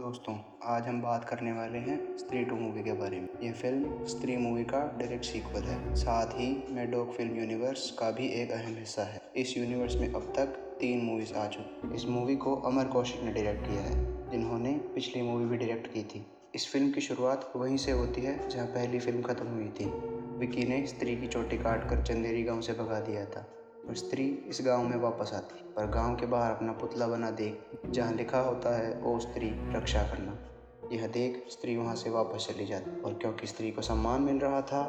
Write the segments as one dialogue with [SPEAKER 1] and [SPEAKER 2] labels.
[SPEAKER 1] दोस्तों, आज हम बात करने वाले हैं स्त्री 2 मूवी के बारे में। यह फिल्म स्त्री मूवी का डायरेक्ट सीक्वल है। साथ ही मेडोक फिल्म यूनिवर्स का भी एक अहम हिस्सा है। इस यूनिवर्स में अब तक 3 मूवीज आ चुकी। इस मूवी को अमर कौशिक ने डायरेक्ट किया है, जिन्होंने पिछली मूवी भी डायरेक्ट की थी। इस फिल्म की शुरुआत वहीं से होती है जहाँ पहली फिल्म खत्म हुई थी। विकी ने स्त्री की चोटी काट कर चंदेरी गाँव से भगा दिया था और स्त्री इस गांव में वापस आती, पर गांव के बाहर अपना पुतला बना देख जहां लिखा होता है ओ स्त्री रक्षा करना। यह देख स्त्री वहां से वापस चली जाती, और क्योंकि स्त्री को सम्मान मिल रहा था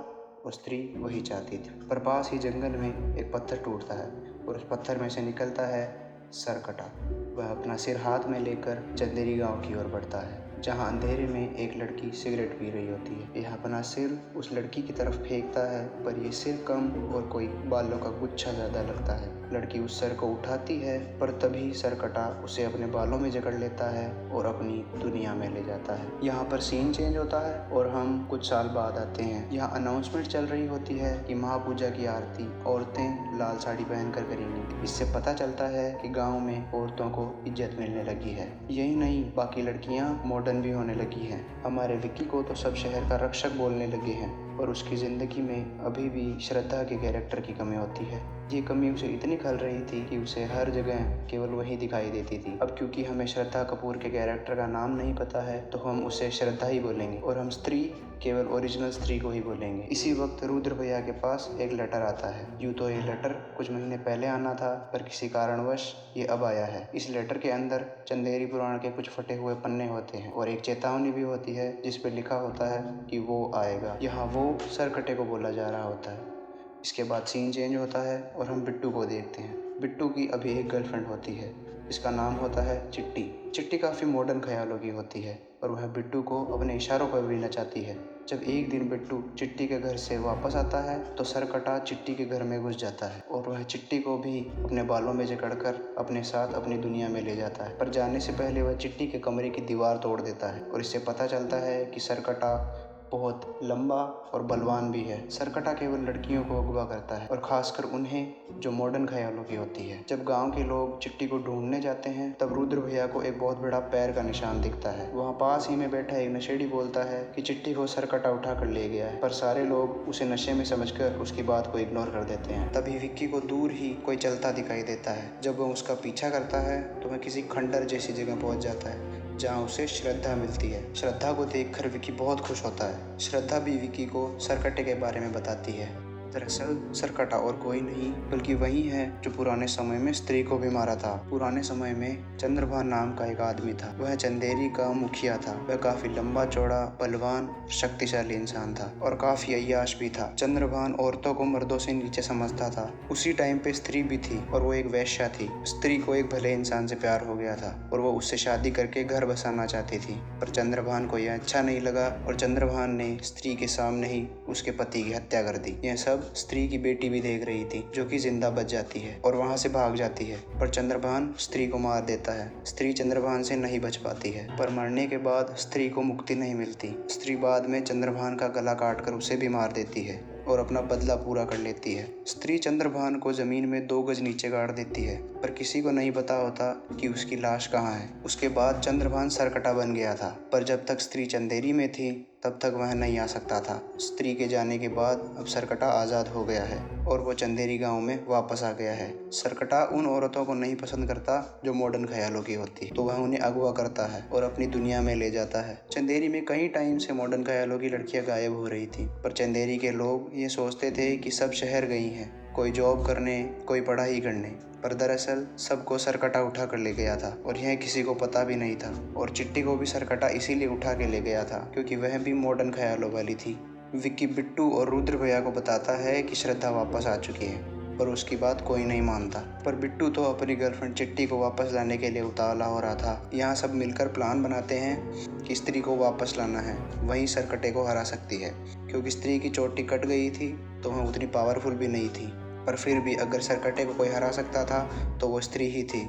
[SPEAKER 1] और स्त्री वही चाहती थी। पर पास ही जंगल में एक पत्थर टूटता है और उस पत्थर में से निकलता है सरकटा। वह अपना सिर हाथ में लेकर चंदेरी गांव की ओर बढ़ता है, जहां अंधेरे में एक लड़की सिगरेट पी रही होती है। यह अपना सिर उस लड़की की तरफ फेंकता है, पर यह सिर कम और कोई बालों का गुच्छा ज्यादा लगता है। लड़की उस सर को उठाती है, पर तभी सरकटा उसे अपने बालों में जकड़ लेता है और अपनी दुनिया में ले जाता है। यहाँ पर सीन चेंज होता है और हम कुछ साल बाद आते हैं। यहाँ अनाउंसमेंट चल रही होती है कि महापूजा की आरती औरतें लाल साड़ी पहनकर करेंगी। इससे पता चलता है कि गाँव में औरतों को इज्जत मिलने लगी है। यही नहीं, बाकी लड़कियां मॉडर्न भी होने लगी हैं। हमारे विक्की को तो सब शहर का रक्षक बोलने लगे हैं, और उसकी ज़िंदगी में अभी भी श्रद्धा के कैरेक्टर की कमी होती है। ये कमी उसे इतनी खल रही थी कि उसे हर जगह केवल वही दिखाई देती थी। अब क्योंकि हमें श्रद्धा कपूर के कैरेक्टर का नाम नहीं पता है, तो हम उसे श्रद्धा ही बोलेंगे और हम स्त्री केवल ओरिजिनल स्त्री को ही बोलेंगे। इसी वक्त रुद्र भैया के पास एक लेटर आता है। यूँ तो ये लेटर कुछ महीने पहले आना था, पर किसी कारणवश ये अब आया है। इस लेटर के अंदर चंदेरी पुराण के कुछ फटे हुए पन्ने होते हैं और एक चेतावनी भी होती है, जिस पे लिखा होता है कि वो आएगा। यहाँ वो सरकटे को बोला जा रहा होता है। इसके बाद सीन चेंज होता है और हम बिट्टू को देखते हैं। बिट्टू की अभी एक गर्लफ्रेंड होती है, जिसका नाम होता है चिट्टी। चिट्टी काफ़ी मॉडर्न ख्यालों की होती है और वह बिट्टू को अपने इशारों पर भी नचाती है। जब एक दिन बिट्टू चिट्टी के घर से वापस आता है, तो सरकटा चिट्टी के घर में घुस जाता है और वह चिट्टी को भी अपने बालों में जकड़कर अपने साथ अपनी दुनिया में ले जाता है। पर जाने से पहले वह चिट्टी के कमरे की दीवार तोड़ देता है और इससे पता चलता है कि सरकटा बहुत लंबा और बलवान भी है। सरकटा केवल लड़कियों को अगवा करता है, और खासकर उन्हें जो मॉडर्न ख्यालों की होती है। जब गांव के लोग चिट्टी को ढूंढने जाते हैं, तब रुद्र भैया को एक बहुत बड़ा पैर का निशान दिखता है। वहाँ पास ही में बैठा एक नशेड़ी बोलता है कि चिट्टी को सरकटा उठा कर ले गया है, पर सारे लोग उसे नशे में समझकर उसकी बात को इग्नोर कर देते हैं। तभी विक्की को दूर ही कोई चलता दिखाई देता है। जब वह उसका पीछा करता है, तो वह किसी खंडर जैसी जगह पहुंच जाता है, जहाँ उसे श्रद्धा मिलती है। श्रद्धा को देखकर विक्की बहुत खुश होता है। श्रद्धा भी विक्की को सरकटे के बारे में बताती है। दरअसल सरकटा और कोई नहीं बल्कि वही है जो पुराने समय में स्त्री को भी मारा था। पुराने समय में चंद्रभान नाम का एक आदमी था। वह चंदेरी का मुखिया था। वह काफी लंबा चौड़ा, बलवान, शक्तिशाली इंसान था और काफी अय्याश भी था। चंद्रभान औरतों को मर्दों से नीचे समझता था। उसी टाइम पे स्त्री भी थी और वो एक वेश्या थी। स्त्री को एक भले इंसान से प्यार हो गया था और वो उससे शादी करके घर बसाना चाहती थी, पर चंद्रभान को यह अच्छा नहीं लगा और चंद्रभान ने स्त्री के सामने ही उसके पति की हत्या कर दी। यह सब स्त्री की बेटी भी देख रही थी, जो कि जिंदा बच जाती है और वहां से भाग जाती है, पर चंद्रभान स्त्री को मार देता है। स्त्री चंद्रभान से नहीं बच पाती है, पर मरने के बाद स्त्री को मुक्ति नहीं मिलती। स्त्री बाद में चंद्रभान का गला काटकर उसे भी मार देती है और अपना बदला पूरा कर लेती है। स्त्री चंद्रभान को जमीन में 2 गज नीचे गाड़ देती है, पर किसी को नहीं पता होता कि उसकी लाश कहाँ है। उसके बाद चंद्रभान सरकटा बन गया था, पर जब तक स्त्री चंदेरी में थी तब तक वह नहीं आ सकता था। स्त्री के जाने के बाद अब सरकटा आज़ाद हो गया है और वो चंदेरी गांव में वापस आ गया है। सरकटा उन औरतों को नहीं पसंद करता जो मॉडर्न ख्यालों की होती, तो वह उन्हें अगवा करता है और अपनी दुनिया में ले जाता है। चंदेरी में कई टाइम से मॉडर्न ख्यालों की लड़कियां गायब हो रही थी, पर चंदेरी के लोग ये सोचते थे कि सब शहर गई हैं, कोई जॉब करने, कोई पढ़ाई करने, पर दरअसल सबको सरकटा उठा कर ले गया था और यह किसी को पता भी नहीं था। और चिट्टी को भी सरकटा इसीलिए उठा के ले गया था क्योंकि वह भी मॉडर्न ख्यालों वाली थी। विक्की बिट्टू और रुद्र भैया को बताता है कि श्रद्धा वापस आ चुकी है, पर उसकी बात कोई नहीं मानता। पर बिट्टू तो अपनी गर्लफ्रेंड चिट्टी को वापस लाने के लिए उतावला हो रहा था। यहाँ सब मिलकर प्लान बनाते हैं कि स्त्री को वापस लाना है, वही सरकटे को हरा सकती है। क्योंकि स्त्री की चोटी कट गई थी तो वह उतनी पावरफुल भी नहीं थी, पर फिर भी अगर सरकटे को कोई हरा सकता था तो वो स्त्री ही थी।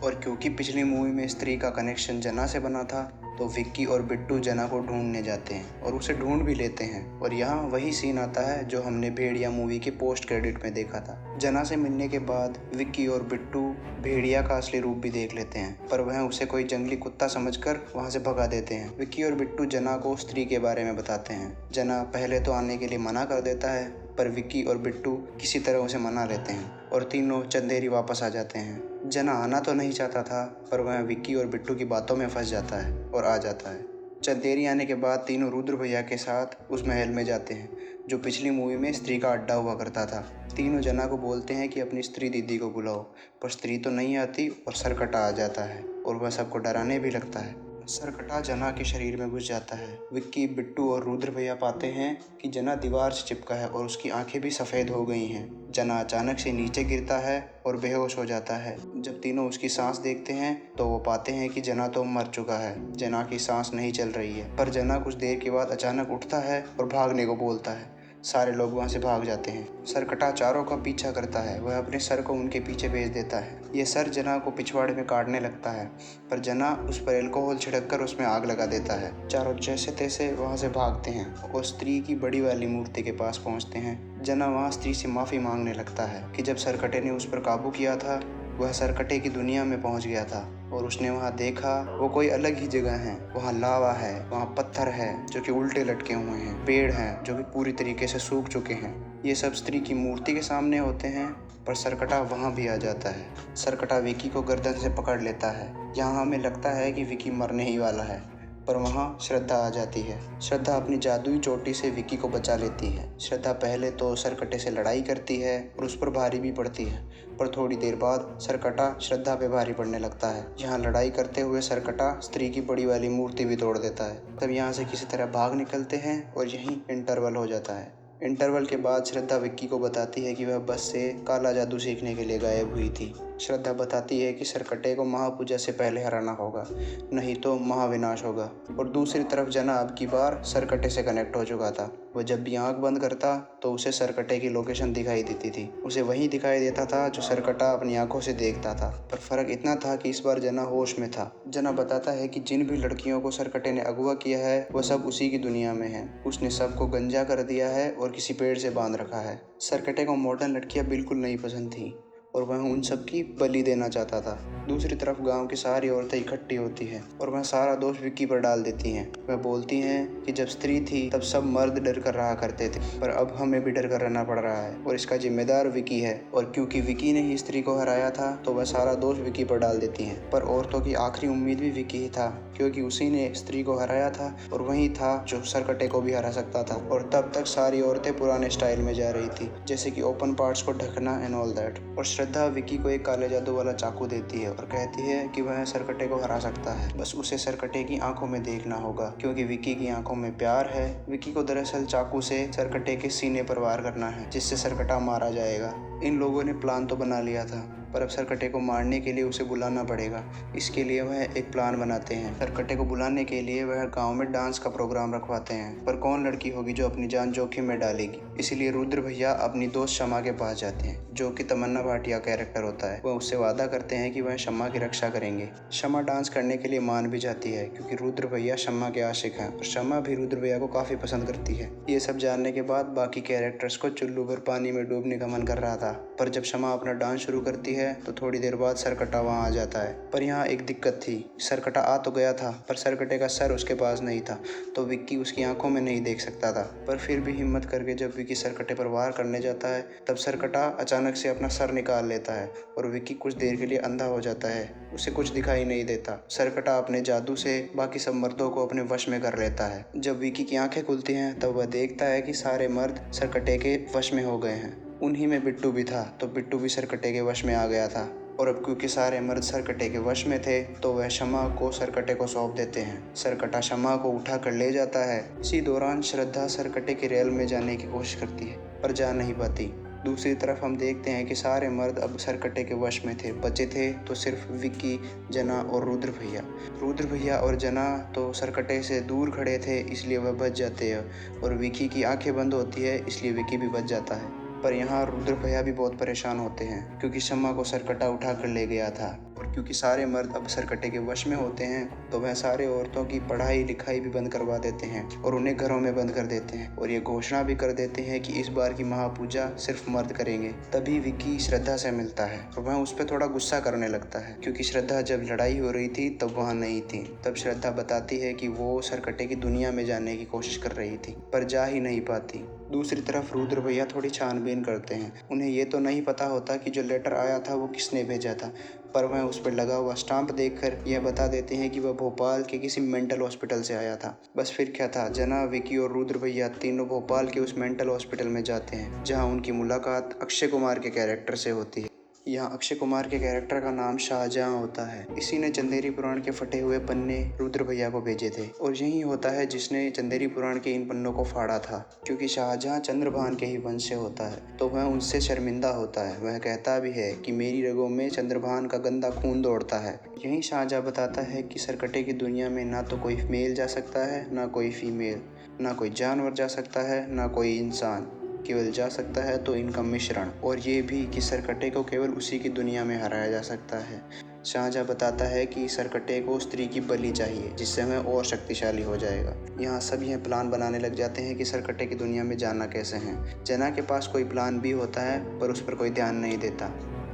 [SPEAKER 1] और क्योंकि पिछली मूवी में स्त्री का कनेक्शन जना से बना था, तो विक्की और बिट्टू जना को ढूंढने जाते हैं और उसे ढूंढ भी लेते हैं। और यहाँ वही सीन आता है जो हमने भेड़िया मूवी के पोस्ट क्रेडिट में देखा था। जना से मिलने के बाद विक्की और बिट्टू भेड़िया का असली रूप भी देख लेते हैं, पर वह उसे कोई जंगली कुत्ता समझकर वहां से भगा देते हैं। विक्की और बिट्टू जना को स्त्री के बारे में बताते हैं। जना पहले तो आने के लिए मना कर देता है, पर विक्की और बिट्टू किसी तरह उसे मना लेते हैं और तीनों चंदेरी वापस आ जाते हैं। जना आना तो नहीं चाहता था, पर वह विक्की और बिट्टू की बातों में फंस जाता है और आ जाता है। चंदेरी आने के बाद तीनों रुद्र भैया के साथ उस महल में जाते हैं जो पिछली मूवी में स्त्री का अड्डा हुआ करता था। तीनों जना को बोलते हैं कि अपनी स्त्री दीदी को बुलाओ, पर स्त्री तो नहीं आती और सरकटा आ जाता है और वह सबको डराने भी लगता है। सरकटा जना के शरीर में घुस जाता है। विक्की, बिट्टू और रुद्र भैया पाते हैं कि जना दीवार से चिपका है और उसकी आंखें भी सफ़ेद हो गई हैं। जना अचानक से नीचे गिरता है और बेहोश हो जाता है। जब तीनों उसकी सांस देखते हैं तो वो पाते हैं कि जना तो मर चुका है। जना की सांस नहीं चल रही है, पर जना कुछ देर के बाद अचानक उठता है और भागने को बोलता है। सारे लोग वहां से भाग जाते हैं। सरकटा चारों का पीछा करता है। वह अपने सर को उनके पीछे भेज देता है। ये सर जना को पिछवाड़े में काटने लगता है, पर जना उस पर अल्कोहल छिड़क कर उसमें आग लगा देता है। चारों जैसे तैसे वहां से भागते हैं और स्त्री की बड़ी वाली मूर्ति के पास पहुंचते हैं। जना वहां स्त्री से माफी मांगने लगता है कि जब सरकटे ने उस पर काबू किया था वह सरकटे की दुनिया में पहुंच गया था और उसने वहां देखा वो कोई अलग ही जगह है। वहां लावा है, वहां पत्थर है जो कि उल्टे लटके हुए हैं, पेड़ हैं जो कि पूरी तरीके से सूख चुके हैं। ये सब स्त्री की मूर्ति के सामने होते हैं, पर सरकटा वहां भी आ जाता है। सरकटा विक्की को गर्दन से पकड़ लेता है। यहाँ हमें लगता है कि विक्की मरने ही वाला है, पर वहाँ श्रद्धा आ जाती है। श्रद्धा अपनी जादुई चोटी से विक्की को बचा लेती है। श्रद्धा पहले तो सरकटे से लड़ाई करती है और उस पर भारी भी पड़ती है, पर थोड़ी देर बाद सरकटा श्रद्धा पे भारी पड़ने लगता है। यहाँ लड़ाई करते हुए सरकटा स्त्री की बड़ी वाली मूर्ति भी तोड़ देता है। तब यहाँ से किसी तरह भाग निकलते हैं और यहीं इंटरवल हो जाता है। इंटरवल के बाद श्रद्धा विक्की को बताती है कि वह बस से काला जादू सीखने के लिए गायब हुई थी। श्रद्धा बताती है कि सरकटे को महापूजा से पहले हराना होगा, नहीं तो महाविनाश होगा। और दूसरी तरफ जना अब की बार सरकटे से कनेक्ट हो चुका था। वह जब भी आंख बंद करता तो उसे सरकटे की लोकेशन दिखाई देती थी। उसे वही दिखाई देता था जो सरकटा अपनी आंखों से देखता था, पर फर्क इतना था कि इस बार जना होश में था। जना बताता है कि जिन भी लड़कियों को सरकटे ने अगवा किया है वह सब उसी की दुनिया में है। उसने सबको गंजा कर दिया है और किसी पेड़ से बांध रखा है। सरकटे को मॉडर्न लड़कियां बिल्कुल नहीं पसंद थी और वह उन सब की बलि देना चाहता था। दूसरी तरफ गांव की सारी औरतें इकट्ठी होती हैं और वह सारा दोष विक्की पर डाल देती हैं। वह बोलती हैं कि जब स्त्री थी तब सब मर्द डर कर रहा करते थे, पर अब हमें भी डर कर रहना पड़ रहा है और इसका जिम्मेदार विक्की है। और क्योंकि विक्की ने ही स्त्री को हराया था तो वह सारा दोष विक्की पर डाल देती हैं। पर औरतों की आखिरी उम्मीद भी विक्की ही था, क्योंकि उसी ने स्त्री को हराया था और वही था जो सरकटे को भी हरा सकता था। और तब तक सारी औरतें पुराने स्टाइल में जा रही थी, जैसे कि ओपन पार्ट्स को ढकना एंड ऑल दैट। और श्रद्धा विक्की को एक काले जादू वाला चाकू देती है और कहती है कि वह सरकटे को हरा सकता है, बस उसे सरकटे की आंखों में देखना होगा, क्योंकि विक्की की आंखों में प्यार है। विक्की को दरअसल चाकू से सरकटे के सीने पर वार करना है, जिससे सरकटा मारा जाएगा। इन लोगों ने प्लान तो बना लिया था, पर अब सरकटे को मारने के लिए उसे बुलाना पड़ेगा। इसके लिए वह एक प्लान बनाते हैं। सरकटे को बुलाने के लिए वह गांव में डांस का प्रोग्राम रखवाते हैं, पर कौन लड़की होगी जो अपनी जान जोखिम में डालेगी। इसीलिए रुद्र भैया अपनी दोस्त शमा के पास जाते हैं, जो कि तमन्ना भाटिया कैरेक्टर होता है। वह उससे वादा करते हैं कि वह शमा की रक्षा करेंगे। शमा डांस करने के लिए मान भी जाती है, क्योंकि रुद्र भैया शमा के आशिक हैं और शमा भी रुद्र भैया को काफी पसंद करती है। ये सब जानने के बाद बाकी कैरेक्टर्स को चुल्लू भर पानी में डूबने का मन कर रहा था, पर जब शमा अपना डांस शुरू करती है तो थोड़ी देर बाद सरकटा वहां आ जाता है। पर यहाँ एक दिक्कत थी, सरकटा आ तो गया था पर सरकटे का सर उसके पास नहीं था, तो विक्की उसकी आंखों में नहीं देख सकता था। पर फिर भी हिम्मत करके जब विक्की सरकटे पर वार करने जाता है तब सरकटा अचानक से अपना सर निकाल लेता है और विक्की कुछ देर के लिए अंधा हो जाता है। उसे कुछ दिखाई नहीं देता। सरकटा अपने जादू से बाकी सब मर्दों को अपने वश में कर लेता है। जब विक्की की आंखें खुलती हैं तब वह देखता है कि सारे मर्द सरकटे के वश में हो गए हैं। उन्हीं में बिट्टू भी था, तो बिट्टू भी सरकटे के वश में आ गया था। और अब क्योंकि सारे मर्द सरकटे के वश में थे तो वह शमा को सरकटे को सौंप देते हैं। सरकटा शमा को उठा कर ले जाता है। इसी दौरान श्रद्धा सरकटे की रेल में जाने की कोशिश करती है, पर जा नहीं पाती। दूसरी तरफ हम देखते हैं कि सारे मर्द अब सरकटे के वश में थे। बचे थे तो सिर्फ विक्की, जना और रुद्र भैया। रुद्र भैया और जना तो सरकटे से दूर खड़े थे, इसलिए वह बच जाते हैं और विक्की की आंखें बंद होती है, इसलिए विक्की भी बच जाता है। पर यहाँ रुद्र भैया भी बहुत परेशान होते हैं क्योंकि शम्मा को सरकटा उठा कर ले गया था, और क्योंकि सारे मर्द अब सरकटे के वश में होते हैं तो वह सारे औरतों की पढ़ाई लिखाई भी बंद करवा देते हैं और उन्हें घरों में बंद कर देते हैं, और ये घोषणा भी कर देते हैं कि इस बार की महापूजा सिर्फ मर्द करेंगे। तभी विकी श्रद्धा से मिलता है और वह उस पर थोड़ा गुस्सा करने लगता है क्योंकि श्रद्धा जब लड़ाई हो रही थी तब वहाँ नहीं थी। तब श्रद्धा बताती है कि वो सरकटे की दुनिया में जाने की कोशिश कर रही थी पर जा ही नहीं पाती। दूसरी तरफ रुद्र भैया थोड़ी छानबीन करते हैं। उन्हें ये तो नहीं पता होता कि जो लेटर आया था वो किसने भेजा था, पर वह उस पर लगा हुआ स्टाम्प देखकर यह बता देते हैं कि वह भोपाल के किसी मेंटल हॉस्पिटल से आया था। बस फिर क्या था, जना, विकी और रुद्र भैया तीनों भोपाल के उस मेंटल हॉस्पिटल में जाते हैं जहां उनकी मुलाकात अक्षय कुमार के कैरेक्टर से होती है। यहाँ अक्षय कुमार के कैरेक्टर का नाम शाहजहां होता है। इसी ने चंदेरी पुराण के फटे हुए पन्ने रुद्र भैया को भेजे थे, और यही होता है जिसने चंदेरी पुराण के इन पन्नों को फाड़ा था। क्योंकि शाहजहां चंद्रभान के ही वंश से होता है तो वह उनसे शर्मिंदा होता है। वह कहता भी है कि मेरी रगों में चंद्रभान का गंदा खून दौड़ता है। यही शाहजहां बताता है कि सरकटे की दुनिया में ना तो कोई मेल जा सकता है, ना कोई फीमेल, ना कोई जानवर जा सकता है, ना कोई इंसान, केवल जा सकता है तो इनका मिश्रण, और ये भी कि सरकटे को केवल उसी की दुनिया में हराया जा सकता है। शाहजहां बताता है कि सरकटे को स्त्री की बलि चाहिए जिससे वह और शक्तिशाली हो जाएगा। यहाँ सब यह प्लान बनाने लग जाते हैं कि सरकटे की दुनिया में जाना कैसे है। जना के पास कोई प्लान भी होता है पर उस पर कोई ध्यान नहीं देता।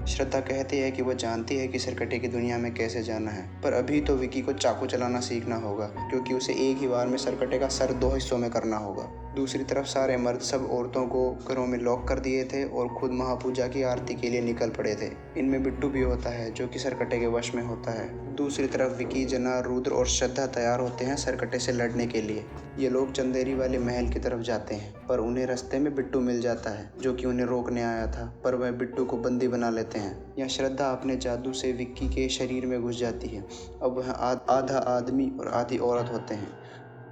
[SPEAKER 1] श्रद्धा कहती है कि वह जानती है कि सरकटे की दुनिया में कैसे जाना है, पर अभी तो विकी को चाकू चलाना सीखना होगा क्योंकि उसे एक ही बार में सरकटे का सर 2 हिस्सों में करना होगा। दूसरी तरफ सारे मर्द सब औरतों को घरों में लॉक कर दिए थे और खुद महापूजा की आरती के लिए निकल पड़े थे। इनमें बिट्टू भी होता है जो कि सरकटे के वश में होता है। दूसरी तरफ विकी, जना, रुद्र और श्रद्धा तैयार होते हैं सरकटे से लड़ने के लिए। ये लोग चंदेरी वाले महल की तरफ जाते हैं पर उन्हें रास्ते में बिट्टू मिल जाता है जो कि उन्हें रोकने आया था, पर वह बिट्टू को बंदी बना लेते हैं। यहाँ श्रद्धा अपने जादू से विक्की के शरीर में घुस जाती है। अब वह आधा आदमी और आधी औरत होते हैं।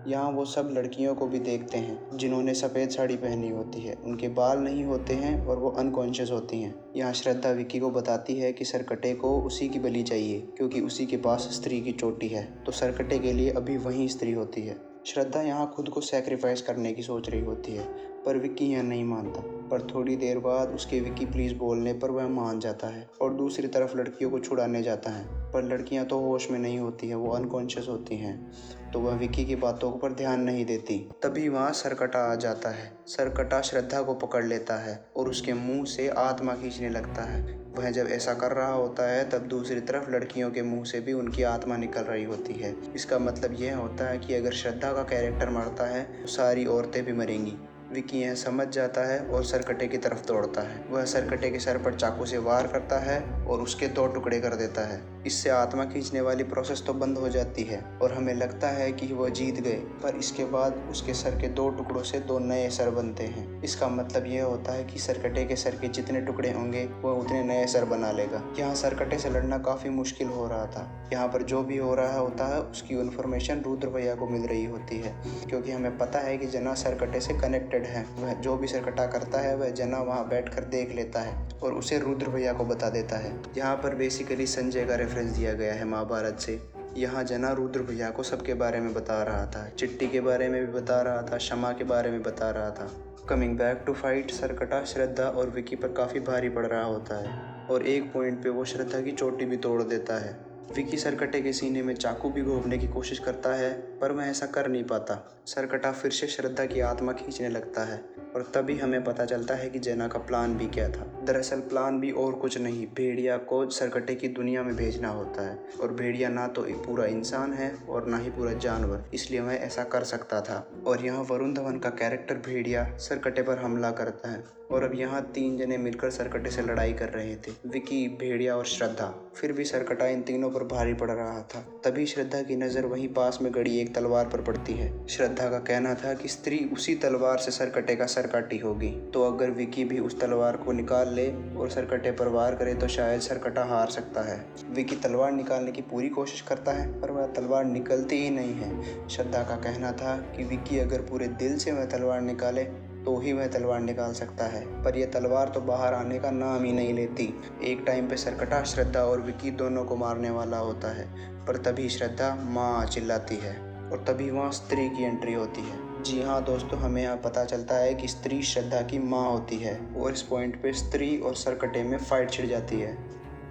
[SPEAKER 1] यहाँ वो सब लड़कियों को भी देखते हैं जिन्होंने सफ़ेद साड़ी पहनी होती है। उनके बाल नहीं होते हैं और वो अनकॉन्शियस होती हैं। यहाँ श्रद्धा विक्की को बताती है कि सरकटे को उसी की बलि चाहिए क्योंकि उसी के पास स्त्री की चोटी है, तो सरकटे के लिए अभी वही स्त्री होती है। श्रद्धा यहाँ खुद को सैक्रिफाइस करने की सोच रही होती है पर विक्की यहाँ नहीं मानता, पर थोड़ी देर बाद उसके विक्की प्लीज़ बोलने पर वह मान जाता है और दूसरी तरफ लड़कियों को छुड़ाने जाता है। पर लड़कियां तो होश में नहीं होती हैं, वो अनकॉन्शियस होती हैं, तो वह विक्की की बातों पर ध्यान नहीं देती। तभी वहाँ सरकटा आ जाता है। सरकटा श्रद्धा को पकड़ लेता है और उसके मुंह से आत्मा खींचने लगता है। वह जब ऐसा कर रहा होता है तब दूसरी तरफ लड़कियों के मुंह से भी उनकी आत्मा निकल रही होती है। इसका मतलब यह होता है कि अगर श्रद्धा का कैरेक्टर मरता है तो सारी औरतें भी मरेंगी। विक्की यह समझ जाता है और सरकटे की तरफ दौड़ता है। वह सरकटे के सर पर चाकू से वार करता है और उसके 2 टुकड़े कर देता है। इससे आत्मा खींचने वाली प्रोसेस तो बंद हो जाती है और हमें लगता है कि वह जीत गए, पर इसके बाद उसके सर के 2 टुकड़ों से 2 नए सर बनते हैं। इसका मतलब यह होता है कि सरकटे के सर के जितने टुकड़े होंगे वह उतने नए सर बना लेगा। यहाँ सरकटे से लड़ना काफ़ी मुश्किल हो रहा था। यहाँ पर जो भी हो रहा होता है उसकी इन्फॉर्मेशन रुद्र भैया को मिल रही होती है क्योंकि हमें पता है कि जना सरकटे से कनेक्टेड है। वह जो भी सरकटा करता है वह जना वहाँ बैठकर देख लेता है और उसे रुद्र भैया को बता देता है। यहाँ पर बेसिकली संजय का रेफरेंस दिया गया है महाभारत से। यहाँ जना रुद्र भैया को सबके बारे में बता रहा था, चिट्टी के बारे में भी बता रहा था, शमा के बारे में बता रहा था। Coming back to fight, Sarkata Shraddha और विकी पर काफ़ी भारी पड़ रहा होता है और एक पॉइंट पे वो श्रद्धा की चोटी भी तोड़ देता है। विकी सरकटे के सीने में चाकू भी घोंपने की कोशिश करता है पर वह ऐसा कर नहीं पाता। सरकटा फिर से श्रद्धा की आत्मा खींचने लगता है और तभी हमें पता चलता है कि जना का प्लान भी क्या था। दरअसल प्लान भी और कुछ नहीं, भेड़िया को सरकटे की दुनिया में भेजना होता है और भेड़िया ना तो एक पूरा इंसान है और ना ही पूरा जानवर, इसलिए वह ऐसा कर सकता था। और यहाँ वरुण धवन का कैरेक्टर भेड़िया सरकटे पर हमला करता है और अब यहाँ 3 जने मिलकर सरकटे से लड़ाई कर रहे थे, विकी, भेड़िया और श्रद्धा। फिर भी सरकटा इन तीनों पर भारी पड़ रहा था। तभी श्रद्धा की नज़र वहीं पास में गड़ी एक तलवार पर पड़ती है। श्रद्धा का कहना था कि स्त्री उसी तलवार से सरकटे का सर काटी होगी, तो अगर विकी भी उस तलवार को निकाल ले और सरकटे पर वार करे तो शायद सरकटा हार सकता है। विकी तलवार निकालने की पूरी कोशिश करता है पर वह तलवार निकलती ही नहीं है। श्रद्धा का कहना था कि विकी अगर पूरे दिल से वह तलवार निकाले तो ही वह तलवार निकाल सकता है, पर यह तलवार तो बाहर आने का नाम ही नहीं लेती। एक टाइम पे सरकटा श्रद्धा और विकी दोनों को मारने वाला होता है, पर तभी श्रद्धा माँ चिल्लाती है और तभी वहाँ स्त्री की एंट्री होती है। जी हाँ दोस्तों, हमें यहाँ पता चलता है कि स्त्री श्रद्धा की माँ होती है और इस पॉइंट पे स्त्री और सरकटे में फाइट छिड़ जाती है।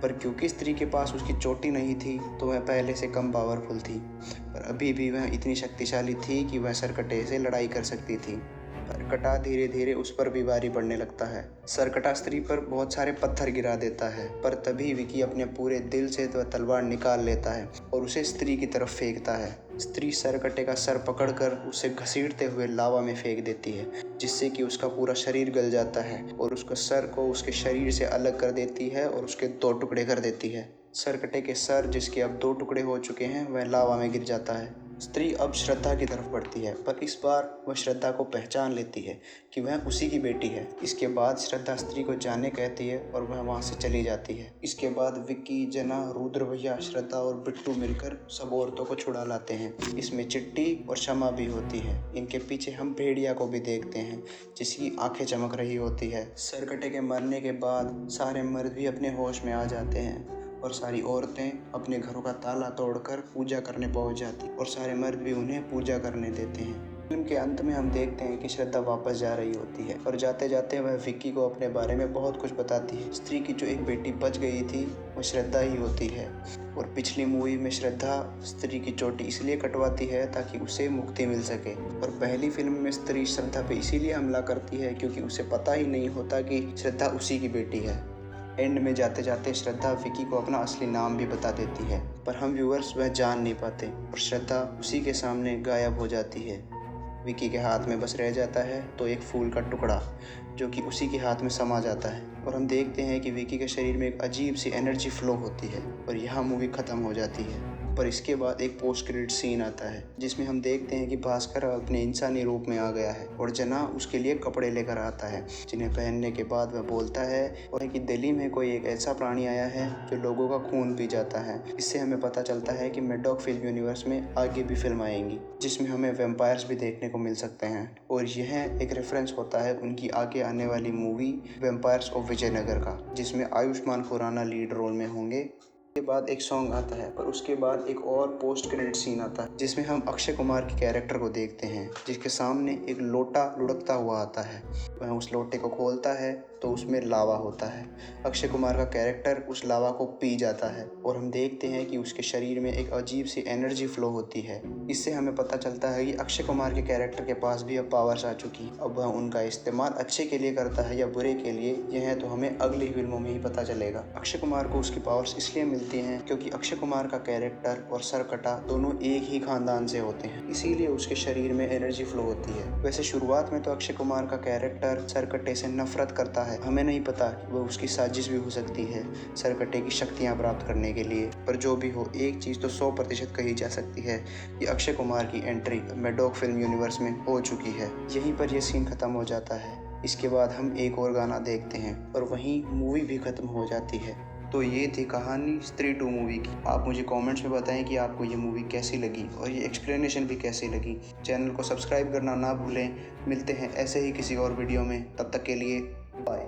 [SPEAKER 1] पर क्योंकि स्त्री के पास उसकी चोटी नहीं थी तो वह पहले से कम पावरफुल थी, पर अभी भी वह इतनी शक्तिशाली थी कि वह सरकटे से लड़ाई कर सकती थी। सरकटा धीरे धीरे उस पर भी भारी पड़ने लगता है। सरकटा स्त्री पर बहुत सारे पत्थर गिरा देता है, पर तभी विकी अपने पूरे दिल से वह तलवार निकाल लेता है और उसे स्त्री की तरफ फेंकता है। स्त्री सरकटे का सर पकड़कर उसे घसीटते हुए लावा में फेंक देती है, जिससे कि उसका पूरा शरीर गल जाता है और उसका सर को उसके शरीर से अलग कर देती है और उसके 2 टुकड़े कर देती है। सरकटे के सर, जिसके अब 2 टुकड़े हो चुके हैं, वह लावा में गिर जाता है। स्त्री अब श्रद्धा की तरफ बढ़ती है, पर इस बार वह श्रद्धा को पहचान लेती है कि वह उसी की बेटी है। इसके बाद श्रद्धा स्त्री को जाने कहती है और वह वहां से चली जाती है। इसके बाद विक्की, जना, रुद्र भैया, श्रद्धा और बिट्टू मिलकर सब औरतों को छुड़ा लाते हैं। इसमें चिट्टी और क्षमा भी होती है। इनके पीछे हम भेड़िया को भी देखते हैं, जिसकी आंखें चमक रही होती है। सरकटे के मरने के बाद सारे मर्द भी अपने होश में आ जाते हैं और सारी औरतें अपने घरों का ताला तोड़कर पूजा करने पहुंच जाती और सारे मर्द भी उन्हें पूजा करने देते हैं। फिल्म के अंत में हम देखते हैं कि श्रद्धा वापस जा रही होती है और जाते जाते वह विक्की को अपने बारे में बहुत कुछ बताती है। स्त्री की जो एक बेटी बच गई थी वो श्रद्धा ही होती है और पिछली मूवी में श्रद्धा स्त्री की चोटी इसलिए कटवाती है ताकि उसे मुक्ति मिल सके, और पहली फिल्म में स्त्री श्रद्धा पे इसीलिए हमला करती है क्योंकि उसे पता ही नहीं होता कि श्रद्धा उसी की बेटी है। एंड में जाते जाते श्रद्धा विकी को अपना असली नाम भी बता देती है, पर हम व्यूअर्स वह जान नहीं पाते और श्रद्धा उसी के सामने गायब हो जाती है। विकी के हाथ में बस रह जाता है तो एक फूल का टुकड़ा, जो कि उसी के हाथ में समा जाता है, और हम देखते हैं कि विकी के शरीर में एक अजीब सी एनर्जी फ्लो होती है और यहाँ मूवी ख़त्म हो जाती है। पर इसके बाद एक पोस्ट क्रेडिट सीन आता है जिसमें हम देखते हैं कि भास्कर अपने इंसानी रूप में आ गया है और जना उसके लिए कपड़े लेकर आता है, जिन्हें पहनने के बाद वह बोलता है और कि दिल्ली में कोई एक ऐसा प्राणी आया है जो लोगों का खून पी जाता है। इससे हमें पता चलता है कि मैडॉक फिल्म यूनिवर्स में आगे भी फिल्म आएंगी जिसमें हमें वेम्पायर्स भी देखने को मिल सकते हैं, और यह एक रेफरेंस होता है उनकी आगे आने वाली मूवी वेम्पायर्स ऑफ विजयनगर का, जिसमें आयुष्मान खुराना लीड रोल में होंगे। के बाद एक सॉन्ग आता है, पर उसके बाद एक और पोस्ट क्रेडिट सीन आता है जिसमें हम अक्षय कुमार के कैरेक्टर को देखते हैं, जिसके सामने एक लोटा लुढ़कता हुआ आता है। वह उस लोटे को खोलता है तो उसमें लावा होता है। अक्षय कुमार का कैरेक्टर उस लावा को पी जाता है और हम देखते हैं कि उसके शरीर में एक अजीब सी एनर्जी फ्लो होती है। इससे हमें पता चलता है कि अक्षय कुमार के कैरेक्टर के पास भी अब पावर्स आ चुकी। अब वह उनका इस्तेमाल अच्छे के लिए करता है या बुरे के लिए, यह तो हमें अगली फिल्मों में ही पता चलेगा। अक्षय कुमार को उसकी पावर्स इसलिए मिलती हैं क्योंकि अक्षय कुमार का कैरेक्टर और सरकटा दोनों एक ही खानदान से होते हैं, इसीलिए उसके शरीर में एनर्जी फ्लो होती है। वैसे शुरुआत में तो अक्षय कुमार का कैरेक्टर सरकटे से नफरत करता है। हमें नहीं पता कि वो उसकी साजिश भी हो सकती है सरकटे की शक्तियां प्राप्त करने के लिए, पर जो भी हो, एक चीज़ तो 100% कही जा सकती है कि अक्षय कुमार की एंट्री मैडॉक फिल्म यूनिवर्स में हो चुकी है। यहीं पर यह सीन खत्म हो जाता है। इसके बाद हम एक और गाना देखते हैं और वहीं मूवी भी खत्म हो जाती है। तो ये थी कहानी स्त्री 2 मूवी की। आप मुझे कमेंट्स में बताएं कि आपको ये मूवी कैसी लगी और ये एक्सप्लेनेशन भी कैसी लगी। चैनल को सब्सक्राइब करना ना भूलें। मिलते हैं ऐसे ही किसी और वीडियो में, तब तक के लिए बाय।